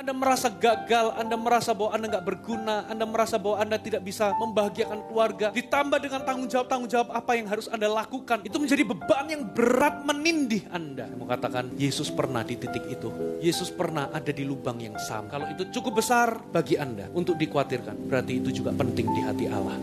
Anda merasa gagal, Anda merasa bahwa Anda nggak berguna, Anda merasa bahwa Anda tidak bisa membahagiakan keluarga. Ditambah dengan tanggung jawab apa yang harus Anda lakukan. Itu menjadi beban yang berat menindih Anda. Saya mau katakan, Yesus pernah di titik itu. Yesus pernah ada di lubang yang sama. Kalau itu cukup besar bagi Anda untuk dikhawatirkan, berarti itu juga penting di hati Allah.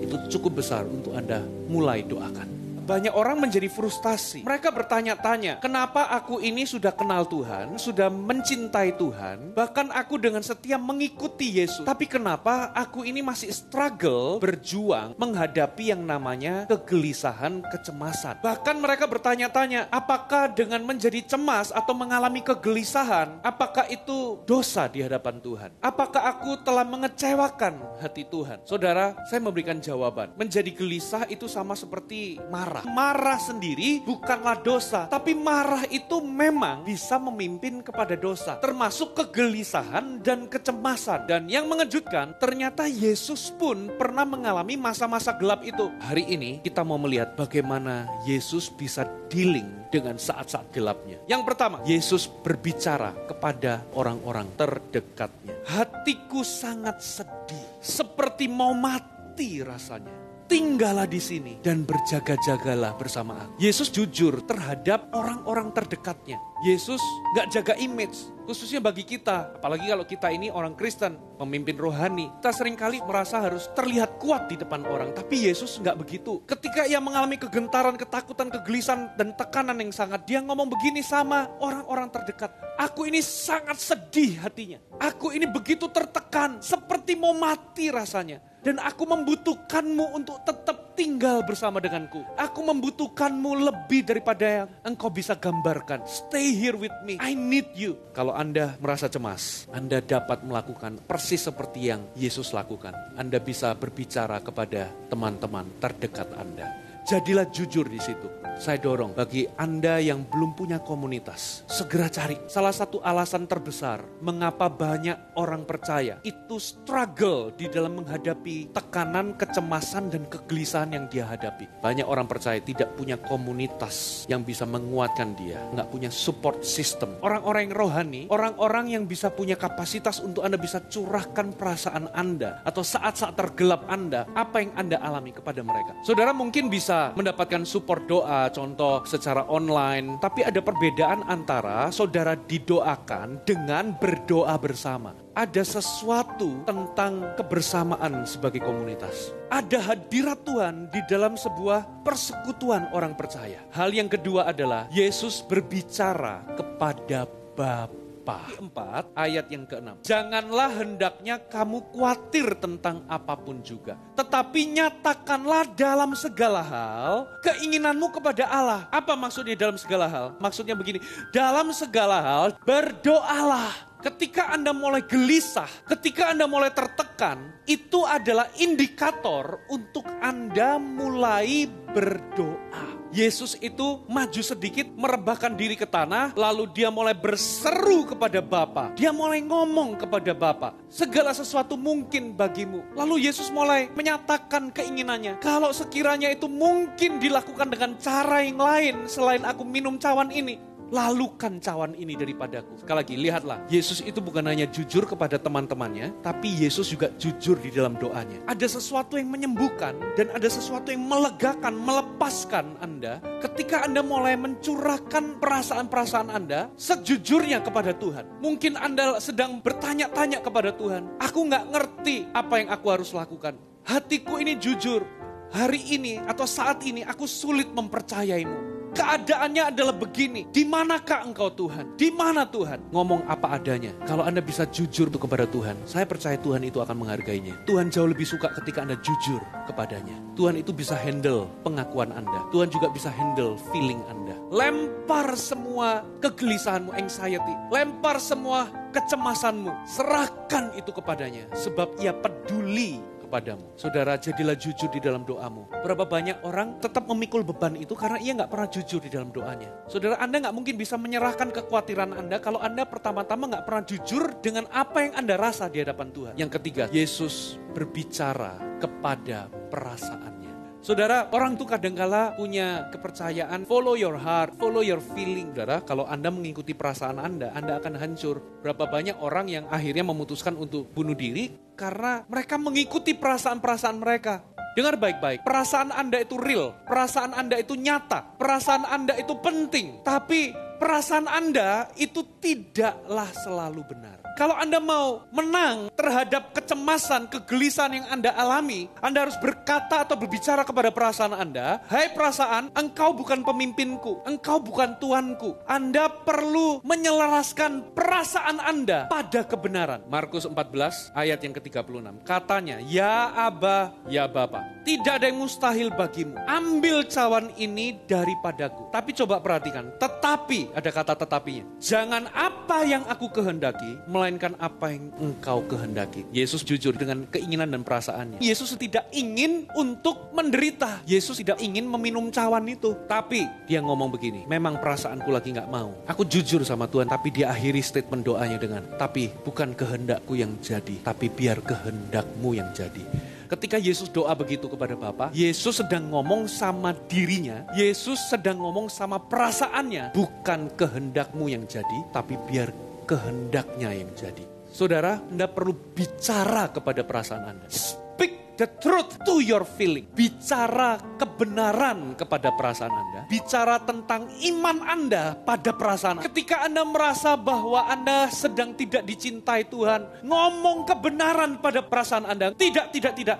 Itu cukup besar untuk Anda mulai doakan. Banyak orang menjadi frustasi. Mereka bertanya-tanya, kenapa aku ini sudah kenal Tuhan, sudah mencintai Tuhan, bahkan aku dengan setia mengikuti Yesus. Tapi kenapa aku ini masih struggle, berjuang, menghadapi yang namanya kegelisahan, kecemasan. Bahkan mereka bertanya-tanya, apakah dengan menjadi cemas atau mengalami kegelisahan, apakah itu dosa di hadapan Tuhan? Apakah aku telah mengecewakan hati Tuhan? Saudara, saya memberikan jawaban. Menjadi gelisah itu sama seperti marah. Marah sendiri bukanlah dosa, tapi marah itu memang bisa memimpin kepada dosa, termasuk kegelisahan dan kecemasan. Dan yang mengejutkan, ternyata Yesus pun pernah mengalami masa-masa gelap itu. Hari ini kita mau melihat bagaimana Yesus bisa dealing dengan saat-saat gelapnya. Yang pertama, Yesus berbicara kepada orang-orang terdekatnya. Hatiku sangat sedih, seperti mau mati rasanya. Tinggallah di sini dan berjaga-jagalah bersama aku. Yesus jujur terhadap orang-orang terdekatnya. Yesus gak jaga image, khususnya bagi kita. Apalagi kalau kita ini orang Kristen, pemimpin rohani. Kita seringkali merasa harus terlihat kuat di depan orang. Tapi Yesus gak begitu. Ketika ia mengalami kegentaran, ketakutan, kegelisahan, dan tekanan yang sangat, dia ngomong begini sama orang-orang terdekat. Aku ini sangat sedih hatinya. Aku ini begitu tertekan, seperti mau mati rasanya. Dan aku membutuhkanmu untuk tetap tinggal bersama denganku. Aku membutuhkanmu lebih daripada yang engkau bisa gambarkan. Stay here with me. I need you. Kalau Anda merasa cemas, Anda dapat melakukan persis seperti yang Yesus lakukan. Anda bisa berbicara kepada teman-teman terdekat Anda. Jadilah jujur di situ. Saya dorong bagi Anda yang belum punya komunitas, segera cari. Salah satu alasan terbesar mengapa banyak orang percaya itu struggle di dalam menghadapi tekanan, kecemasan, dan kegelisahan yang dia hadapi. Banyak orang percaya tidak punya komunitas yang bisa menguatkan dia, nggak punya support system. Orang-orang yang rohani, orang-orang yang bisa punya kapasitas untuk Anda bisa curahkan perasaan Anda atau saat-saat tergelap Anda, apa yang Anda alami kepada mereka. Saudara mungkin bisa mendapatkan support doa, contoh secara online, tapi ada perbedaan antara saudara didoakan dengan berdoa bersama. Ada sesuatu tentang kebersamaan sebagai komunitas. Ada hadirat Tuhan di dalam sebuah persekutuan orang percaya. Hal yang kedua adalah Yesus berbicara kepada Bapa. 4 ayat yang ke-6. Janganlah hendaknya kamu khawatir tentang apapun juga. Tetapi nyatakanlah dalam segala hal keinginanmu kepada Allah. Apa maksudnya dalam segala hal? Maksudnya begini, dalam segala hal berdoalah. Ketika Anda mulai gelisah, ketika Anda mulai tertekan, itu adalah indikator untuk Anda mulai berdoa. Yesus itu maju sedikit, merebahkan diri ke tanah, lalu dia mulai berseru kepada Bapa. Dia mulai ngomong kepada Bapa, segala sesuatu mungkin bagimu. Lalu Yesus mulai menyatakan keinginannya. Kalau sekiranya itu mungkin dilakukan dengan cara yang lain selain aku minum cawan ini, lalukan cawan ini daripadaku. Sekali lagi, lihatlah. Yesus itu bukan hanya jujur kepada teman-temannya, tapi Yesus juga jujur di dalam doanya. Ada sesuatu yang menyembuhkan dan ada sesuatu yang melegakan, melepaskan Anda ketika Anda mulai mencurahkan perasaan-perasaan Anda sejujurnya kepada Tuhan. Mungkin Anda sedang bertanya-tanya kepada Tuhan, aku gak ngerti apa yang aku harus lakukan. Hatiku ini jujur, hari ini atau saat ini aku sulit mempercayaimu. Keadaannya adalah begini. Di manakah engkau Tuhan? Di mana Tuhan? Ngomong apa adanya. Kalau Anda bisa jujur kepada Tuhan, saya percaya Tuhan itu akan menghargainya. Tuhan jauh lebih suka ketika Anda jujur kepadanya. Tuhan itu bisa handle pengakuan Anda. Tuhan juga bisa handle feeling Anda. Lempar semua kegelisahanmu, anxiety. Lempar semua kecemasanmu. Serahkan itu kepadanya. Sebab ia peduli padamu. Saudara, jadilah jujur di dalam doamu. Berapa banyak orang tetap memikul beban itu karena ia gak pernah jujur di dalam doanya. Saudara, Anda gak mungkin bisa menyerahkan kekhawatiran Anda kalau Anda pertama-tama gak pernah jujur dengan apa yang Anda rasa di hadapan Tuhan. Yang ketiga, Yesus berbicara kepada perasaannya. Saudara, orang tuh kadangkala punya kepercayaan follow your heart, follow your feeling. Saudara, kalau Anda mengikuti perasaan Anda akan hancur. Berapa banyak orang yang akhirnya memutuskan untuk bunuh diri karena mereka mengikuti perasaan-perasaan mereka. Dengar baik-baik, perasaan Anda itu real, perasaan Anda itu nyata, perasaan Anda itu penting. Tapi perasaan Anda itu tidaklah selalu benar. Kalau Anda mau menang terhadap kecemasan, kegelisahan yang Anda alami, Anda harus berkata atau berbicara kepada perasaan Anda, hai perasaan, engkau bukan pemimpinku, engkau bukan Tuanku. Anda perlu menyelaraskan perasaan Anda pada kebenaran. Markus 14 ayat yang ke-36. Katanya, ya Aba, ya Bapa, tidak ada yang mustahil bagimu. Ambil cawan ini daripadaku. Tapi coba perhatikan, tetapi, ada kata tetapinya. Jangan apa yang aku kehendaki, melainkan apa yang engkau kehendaki. Yesus jujur dengan keinginan dan perasaannya. Yesus tidak ingin untuk menderita. Yesus tidak ingin meminum cawan itu. Tapi dia ngomong begini, memang perasaanku lagi gak mau. Aku jujur sama Tuhan, tapi dia akhiri statement doanya dengan, tapi bukan kehendakku yang jadi, tapi biar kehendakmu yang jadi. Ketika Yesus doa begitu kepada Bapa, Yesus sedang ngomong sama dirinya, Yesus sedang ngomong sama perasaannya, bukan kehendakmu yang jadi, tapi biar kehendaknya yang jadi. Saudara, Anda perlu bicara kepada perasaan Anda. Speak the truth to your feeling. Bicara kebenaran kepada perasaan Anda. Bicara tentang iman Anda pada perasaan Anda. Ketika Anda merasa bahwa Anda sedang tidak dicintai Tuhan, ngomong kebenaran pada perasaan Anda. Tidak.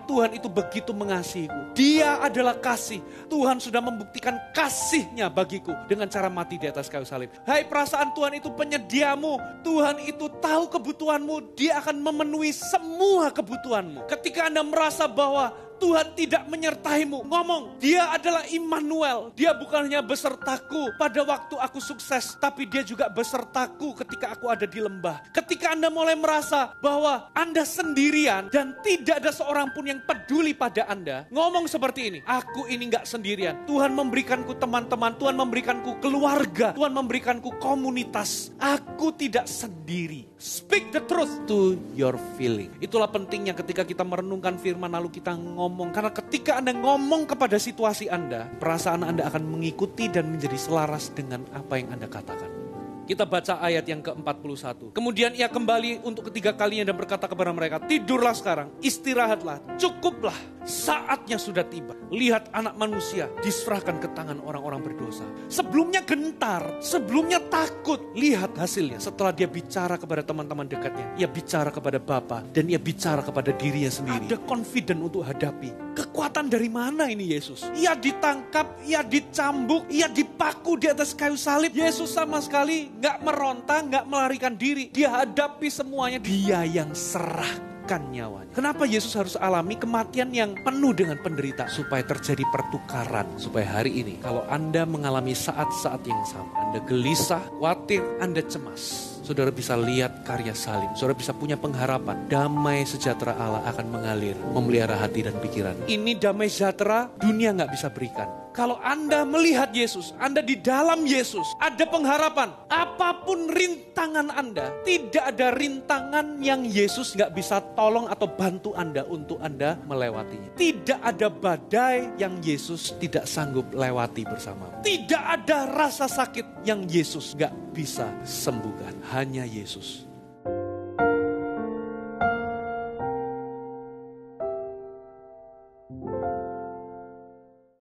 Tuhan itu begitu mengasihiku. Dia adalah kasih. Tuhan sudah membuktikan kasih-Nya bagiku dengan cara mati di atas kayu salib. Hai perasaan, Tuhan itu penyediamu. Tuhan itu tahu kebutuhanmu. Dia akan memenuhi semua kebutuhanmu. Ketika Anda merasa bahwa Tuhan tidak menyertaimu, ngomong, dia adalah Immanuel. Dia bukan hanya besertaku pada waktu aku sukses, tapi dia juga besertaku ketika aku ada di lembah. Ketika Anda mulai merasa bahwa Anda sendirian dan tidak ada seorang pun yang peduli pada Anda, ngomong seperti ini, aku ini gak sendirian. Tuhan memberikanku teman-teman, Tuhan memberikanku keluarga, Tuhan memberikanku komunitas. Aku tidak sendiri. Speak the truth to your feeling. Itulah pentingnya ketika kita merenungkan firman lalu kita ngomong. Karena ketika Anda ngomong kepada situasi Anda, perasaan Anda akan mengikuti dan menjadi selaras dengan apa yang Anda katakan. Kita baca ayat yang ke-41. Kemudian ia kembali untuk ketiga kalinya dan berkata kepada mereka, tidurlah sekarang, istirahatlah, cukuplah, saatnya sudah tiba. Lihat anak manusia diserahkan ke tangan orang-orang berdosa. Sebelumnya gentar, sebelumnya takut. Lihat hasilnya setelah dia bicara kepada teman-teman dekatnya. Ia bicara kepada Bapa dan ia bicara kepada dirinya sendiri. Ada confident untuk hadapi. Kekuatan dari mana ini Yesus? Ia ditangkap, ia dicambuk, ia dipaku di atas kayu salib. Yesus sama sekali gak meronta, gak melarikan diri. Dia hadapi semuanya. Dia yang serahkan nyawanya. Kenapa Yesus harus alami kematian yang penuh dengan penderitaan? Supaya terjadi pertukaran. Supaya hari ini kalau Anda mengalami saat-saat yang sama, Anda gelisah, khawatir, Anda cemas, saudara bisa lihat karya salib. Saudara bisa punya pengharapan. Damai sejahtera Allah akan mengalir, memelihara hati dan pikiran. Ini damai sejahtera dunia gak bisa berikan. Kalau Anda melihat Yesus, Anda di dalam Yesus, ada pengharapan. Apapun rintangan Anda, tidak ada rintangan yang Yesus gak bisa tolong atau bantu Anda untuk Anda melewatinya. Tidak ada badai yang Yesus tidak sanggup lewati bersamamu. Tidak ada rasa sakit yang Yesus gak bisa sembuhkan. Hanya Yesus.